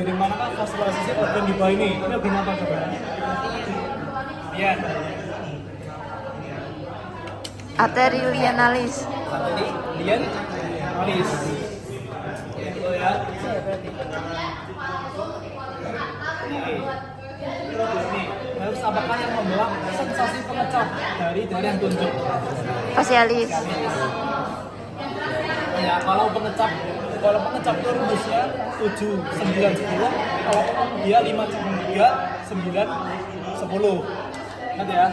dari manakah vaskulasi organ di bawah ini? Ini organ apa coba? Lihat. Arteri lianalis. Arteri lianalis. Itu ya. Nih, terus apakah yang membawa sensasi pengecap dari yang tunjuk? Fasialis. Ya, kalau pengecap itu rumusnya 7, 9, 10. Kalau dia 5, 3, 9, 10. Ingat ya.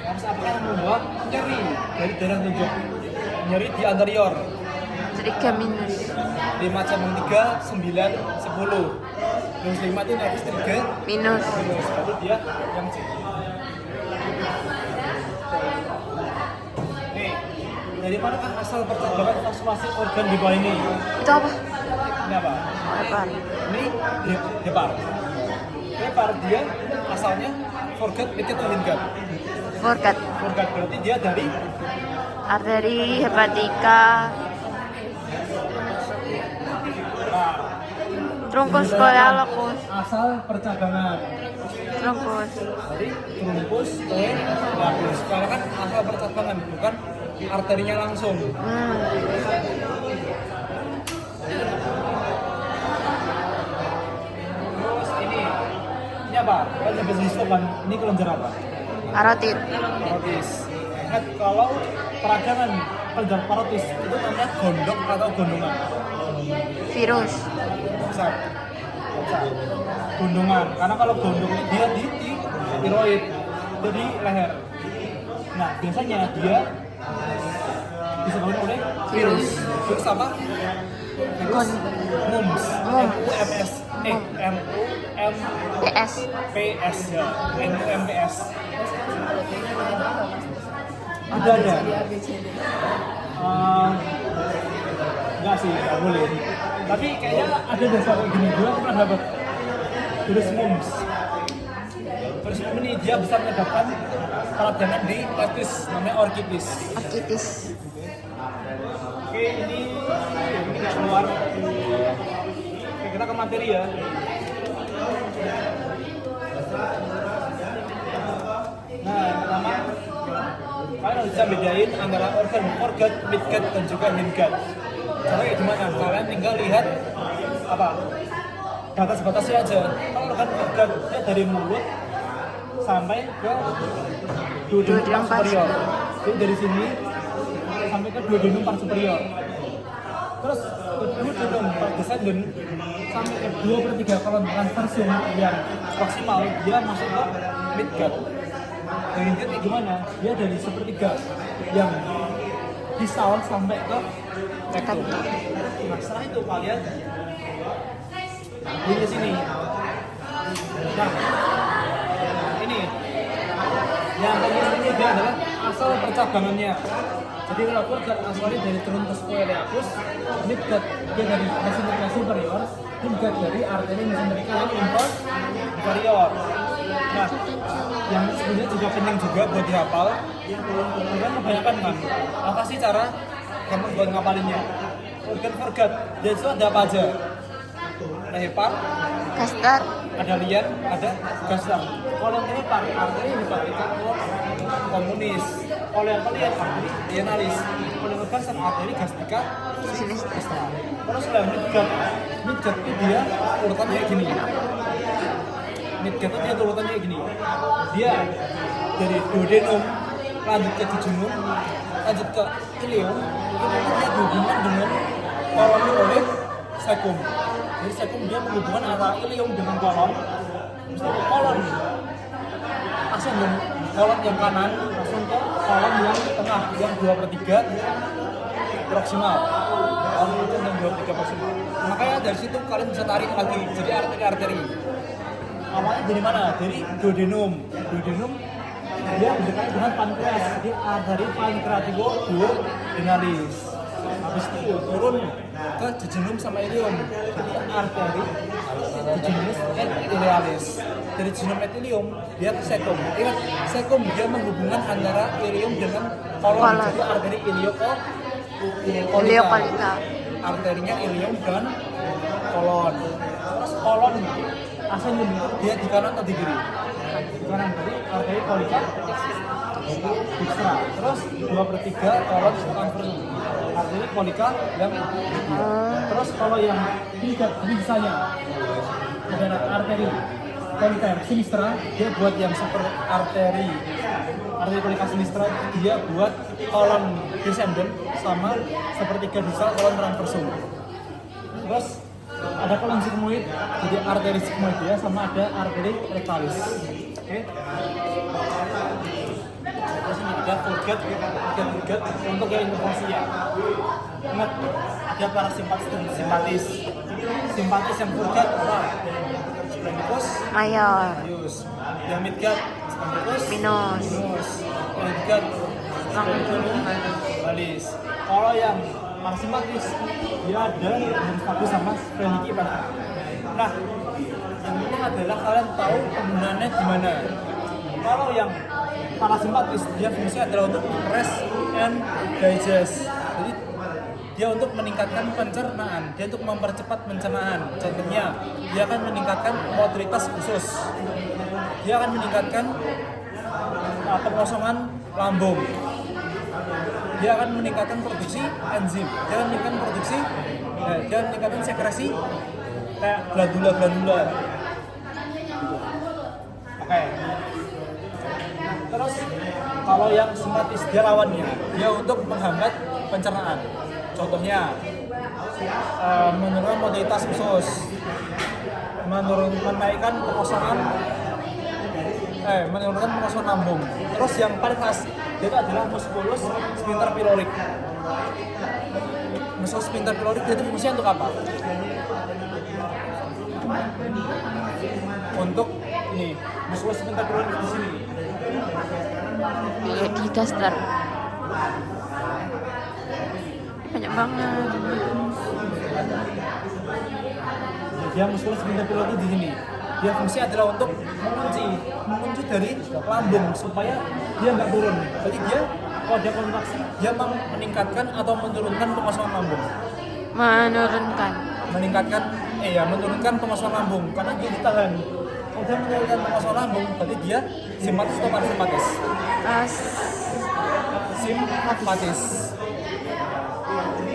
Terus apa yang membawa nyeri dari darah tunjuk? Nyeri di anterior. Trigeminus. 5 cabang 3, 9, 10. Terus 5 itu nafas 3 Minus. berarti dia yang C. Nih, dari manakah asal percabangan vaskulasi organ di bawah ini? Itu apa? Ini apa? Apa? Ini hepar. Hepar dia asalnya forget itu hingga. Forget. Forget berarti dia dari Arteri hepatika. Truncus coealogus. asal percabangan. Truncus. Jadi truncus coealogus. Karena kan asal percabangan bukan arterinya langsung. Terus ini apa? Kan bahasa Islam kan. Ini kelenjar apa? Parotid. Parotis. Ingat kalau peradangan kelenjar parotis itu namanya gondok atau gondongan. Virus. Besar. Gondongan. Karena kalau gondong dia di tiroid, jadi leher. Nah biasanya dia disebabkan oleh virus. Virus apa? Virus mumps. MUMS. MUMPS ya. MUMPS. Ada. Enggak sih, nggak boleh. Tapi kayaknya ada dasar kayak gini juga pernah dapat virus mumps. Virus mumps ini dia bisa menyebabkan peradangan di testis, namanya orkitis. Orkitis. Oke, ini nggak keluar. Oke, kita ke materi ya. Nah, yang pertama kalian harus bisa bedain antara organ midgut dan juga hindgut. Caranya gimana? Kalian tinggal lihat apa batas-batasnya aja. Kalau organ midgut dari mulut sampai ke duodenum superior. Jadi dari sini sampai ke duodenum superior. Terus ke duodenum descendens sampai ke 2/3 kolon transversum yang maksimal dia masuk ke midgut. Dari hindgut gimana? Dia dari 1/3 yang distal sampai ke rectum. Nah setelah itu kalian di sini. Nah ini yang penting dia adalah asal percabangannya. Jadi kalau organ asalnya dari truncus coealogus, midgut dia dari mesenterica superior, hindgut dari arteri mesenterica inferior. Nah, yang sebenarnya juga penting juga buat dihafal. Kalian kebanyakan kan, apa sih cara kamu buat ngapalinnya? Organ forget, jadi itu ada apa aja? Ada hepar, Gaster. ada lian, ada gaster. Kalau yang hepar, arteri hepatika komunis. Kalau yang lian, arteri lianalis. Kalau yang gaster, arteri gastrika sinistra. Terus kalau midgut itu dia urutan kayak gini. Midgut itu dia urutannya kayak gini. Dia dari duodenum lanjut ke jejunum, lanjut ke ileum, itu dia berhubungan dengan kolon oleh sekum. Jadi sekum dia menghubungkan antara ileum dengan kolon. Terus kolon langsung ke kolon yang kanan, langsung ke kolon yang tengah yang 2/3 proksimal. Kolon itu yang 2/3 proksimal. Makanya dari situ kalian bisa tarik lagi jadi arteri-arteri. Awalnya dari mana? Dari duodenum. Duodenum dia berdekatan dengan pankreas. Jadi dari pankreatico duodenalis. Habis itu turun ke jejunum sama ileum. Jadi arteri jejunus et ilealis. Dari jejunum et ileum dia ke sekum. Ingat, sekum dia menghubungkan antara ileum dengan kolon. Jadi arteri Ileokolika. Arterinya ilium dan kolon. Terus kolon asal nyebut dia di kanan atau di kiri? Di kanan. Jadi arteri kolika ekstra. Terus 2/3 kolon transversum. Arteri kolika yang terus kalau yang tidak bisanya adalah arteri kolika sinistra, dia buat yang seperti arteri kolika sinistra, dia buat kolon descendant sama sepertiga distal kolon transversum. Terus ada kolon sigmoid, jadi arteri sigmoid ya, sama ada arteri rectalis. Oke. Terus ini ada forget untuk yang informasi ya. Ingat, ada parasimpatis dan simpatis. Simpatis yang forget apa? Splenikus Mayor. majus. Yang midgut splenikus Minus. minus. Yang midgut spleniculum balis. Kalau yang parasimpatis dia ada simpatis sama spleniki pasti. Nah, yang penting adalah kalian tahu penggunaannya gimana. Kalau yang parasimpatis dia fungsinya adalah untuk rest and digest. Jadi dia untuk meningkatkan pencernaan, dia untuk mempercepat pencernaan. Contohnya, dia akan meningkatkan motoritas usus. Dia akan meningkatkan pengosongan lambung. Dia akan meningkatkan produksi enzim. Dia akan meningkatkan sekresi kayak glandula. Oke. Terus kalau yang simpatis dia lawannya, dia untuk menghambat pencernaan. Contohnya menurunkan mobilitas usus, menurunkan pengosongan lambung. Terus yang paling khas itu adalah musculus sphincter pyloric. Musculus sphincter pyloric itu fungsinya untuk apa? Untuk ini, musculus sphincter pyloric di sini. Di gaster. Banyak banget. Dia musculus sphincter pyloric di sini. Dia fungsi adalah untuk mengunci dari lambung supaya dia nggak turun. Jadi dia kalau dia kontraksi dia meningkatkan atau menurunkan pengosongan lambung. Menurunkan pengosongan lambung karena dia ditahan. Kalau dia menurunkan pengosongan lambung, berarti dia simpatis atau parasimpatis? Simpatis.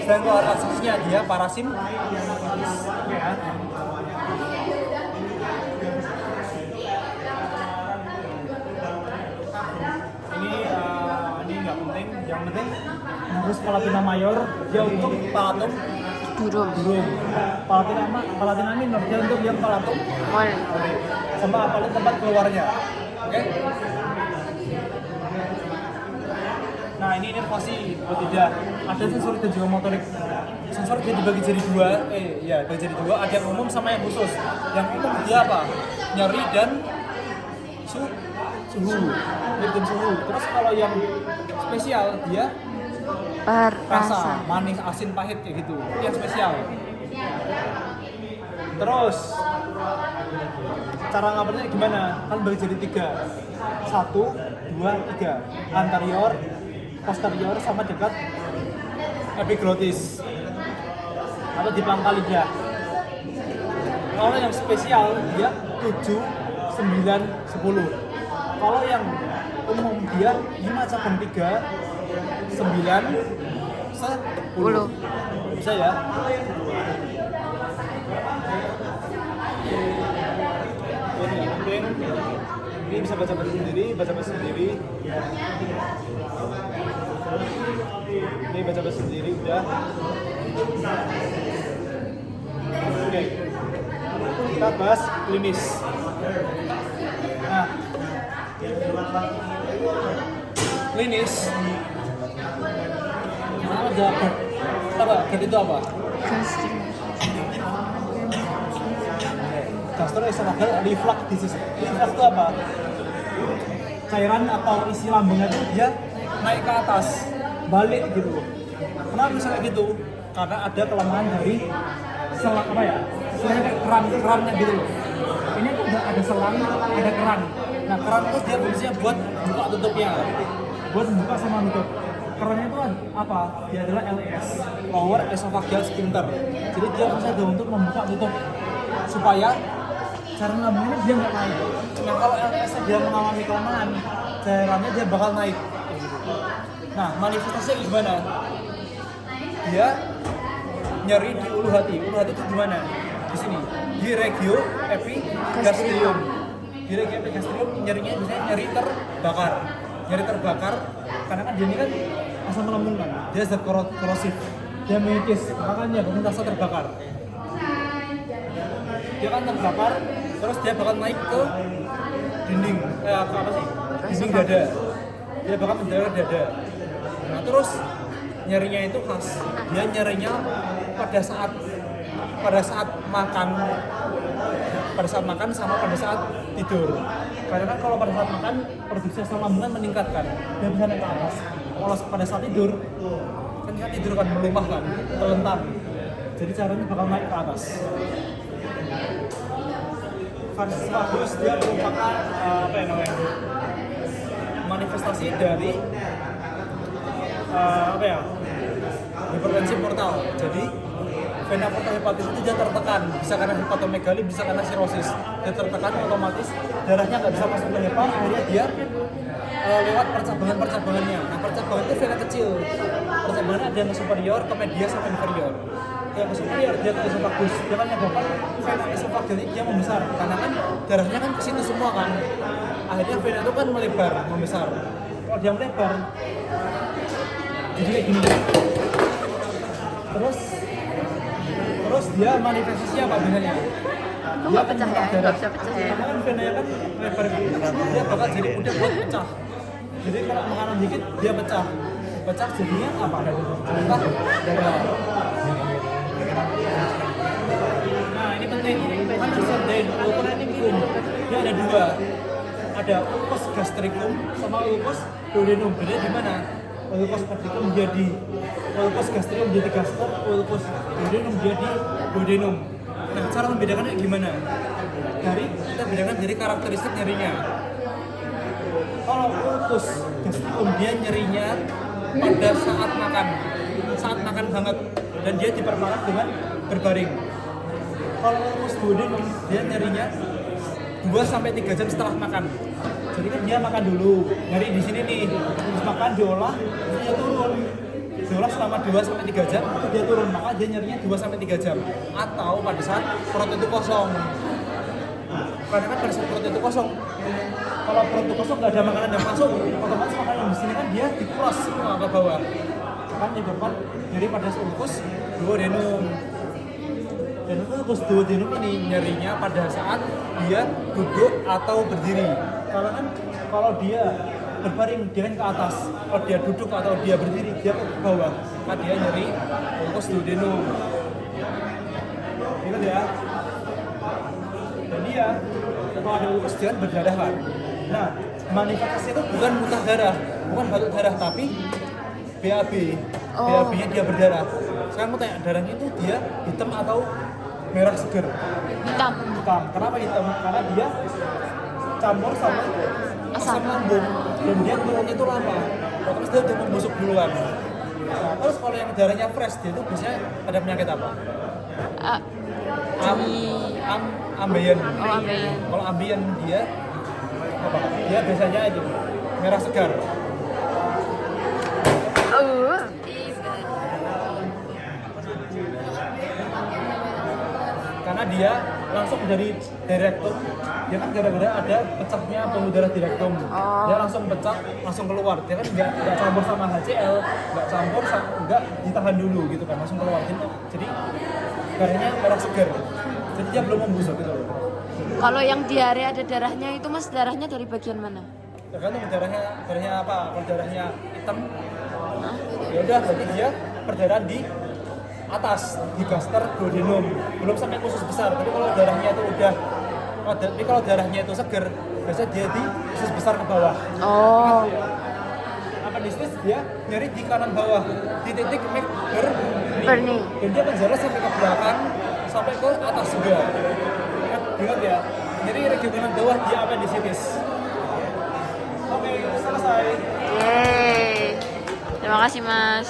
Dan kalau kasusnya dia parasimpatis. Ya. Ini nggak penting. Yang penting harus palatina mayor, dia untuk palatum Durum. Palatina minor dia untuk yang palatum Mol. sama apalagi tempat keluarnya. Oke? Nah, ini inovasi buat tidak ada sensorik dan juga motorik. Sensorik dia dibagi jadi dua, ada yang umum sama yang khusus. Yang umum dia apa? Nyeri dan suhu. Terus kalau yang spesial dia rasa, manis, asin, pahit kayak gitu. Itu yang spesial. Terus cara ngapelnya gimana? Kan bagi jadi 3. 1, 2, 3. Anterior, posterior sama dekat epiglotis atau di pangkal lidah. Kalau yang spesial dia 7, 9, 10. Kalau yang umum dia 5 cabang 3, 9, 10. Bisa ya? Ini bisa baca sendiri. Ini baca sendiri udah. Oke. Kita bahas klinis. Nah, klinis. Ada apa? GERD itu apa? Gastroesophageal reflux disease. Reflux itu apa? Cairan atau isi lambungnya itu dia naik ke atas, balik gitu. Kenapa bisa kayak gitu? Karena ada kelemahan dari selang kerannya gitu loh. Ini tuh ada selang, ada keran. Nah, keran itu dia fungsinya buat buka tutupnya, buat buka sama tutup. kerennya itu apa? Dia adalah LES, lower esophageal sphincter. Jadi dia bisa untuk membuka tutup supaya cairan lambungnya dia nggak naik. Nah kalau LES dia mengalami kelemahan, cairannya dia bakal naik. Nah manifestasinya gimana? Dia nyeri di ulu hati. Ulu hati itu gimana? Di sini, di regio epigastrium. Di regio epigastrium nyerinya biasanya nyeri terbakar. Nyeri terbakar karena kan dia ini kan asam lambung kan, dia zat korosif, dia mengikis, makanya rasa terbakar. Dia kan terbakar, terus dia bakal naik ke dinding, apa sih? Dinding dada. Dia bakal mendarat dada. Nah terus nyerinya itu khas, dia nyerinya pada saat makan sama pada saat tidur. Karena kan kalau pada saat makan produksi asam lambung kan meningkatkan, dia bisa naik ke atas. Kalau pada saat tidur kan melumah kan, terlentang. Jadi caranya bakal naik ke atas. Varicose vagus dia merupakan manifestasi dari hipertensi portal. Jadi vena porta hepatis itu dia tertekan, bisa karena hepatomegali, bisa karena sirosis. Dia tertekan otomatis darahnya nggak bisa masuk ke hepa, akhirnya dia lewat percabangannya. Nah percabangan itu vena kecil. Percabangannya ada yang superior, ke media sama inferior. Yang superior dia ke esofagus, dia kan menyebabkan vena esofagus ini dia membesar, karena kan darahnya kan ke situ semua kan. Akhirnya vena itu kan melebar, membesar. Kalau dia melebar, jadi kayak gini. Terus dia manifestasinya apa biasanya? Lu nggak pecah ya? Nggak bisa pecah ya? Karena kan vena kan lebar gitu, dia bakal jadi mudah buat pecah. Jadi kalau makanan dikit dia pecah jadinya apa? Contoh darah. Nah ini penting, kan disediain ukuran ini belum. Dia ada dua, ada ulcus gastricum sama ulcus duodenum. Beda di mana? Ulcus gastricum menjadi ulcus gastricum menjadi gaster, ulcus duodenum menjadi duodenum. Nah cara membedakannya gimana? Kita bedakan dari karakteristik nyerinya. Kalau ulcus gastricum dia nyerinya pada saat makan banget, dan dia diperparah dengan berbaring. Kalau ulcus duodenum dia nyerinya 2-3 jam setelah makan. Jadi kan dia makan dulu, nyeri di sini nih, terus makan diolah, dia turun. Diolah selama 2-3 jam, itu dia turun, maka dia nyerinya 2-3 jam. Atau pada saat perut itu kosong. Karena kan pada saat perut itu kosong, kalau perut itu kosong nggak ada makanan yang masuk, otomatis makanan yang di sini kan dia dikulas semua ke bawah. Kan menyebabkan nyeri pada ulcus duodenum. Dan ulcus duodenum ini nyerinya pada saat dia duduk atau berdiri. Karena kan kalau dia berbaring dia kan ke atas, kalau dia duduk atau dia berdiri dia ke bawah, maka dia nyeri ulcus duodenum. Ingat ya. Dan dia kalau ada ulcus dia kan berdarah kan. Nah manifestasi itu bukan muntah darah, bukan batuk darah, tapi BAB. BAB-nya dia berdarah. Sekarang mau tanya, darahnya itu dia hitam atau merah seger? Hitam. Kenapa hitam? Karena dia campur sama asam lambung, dan dia turunnya itu lama. Terus dia udah membusuk duluan. Nah, terus kalau yang darahnya fresh, dia itu biasanya ada penyakit apa? Ambeien. Ambeien. Kalau ambeien dia apa? Dia biasanya itu merah segar. Karena dia langsung dari rektum, dia kan gara-gara ada pecahnya pembuluh darah di rektum, dia langsung pecah, langsung keluar. Dia kan nggak campur sama HCl, nggak ditahan dulu gitu kan, langsung keluar. Jadi darahnya merah segar, jadi dia belum membusuk gitu. Kalau yang diare ada darahnya itu mas, darahnya dari bagian mana? Tergantung darahnya apa. Kalau darahnya hitam, ya udah berarti dia berdarah di atas, di gaster duodenum, belum sampai usus besar. Tapi kalau darahnya itu seger, biasanya dia di usus besar ke bawah. Appendicitis dia nyeri di kanan bawah, di titik McBurney. Dan dia menjalar sampai ke belakang, sampai ke atas juga. Ingat ya, jadi region kanan bawah dia appendicitis. Oke, selesai. Yeay. Terima Terima kasih Mas.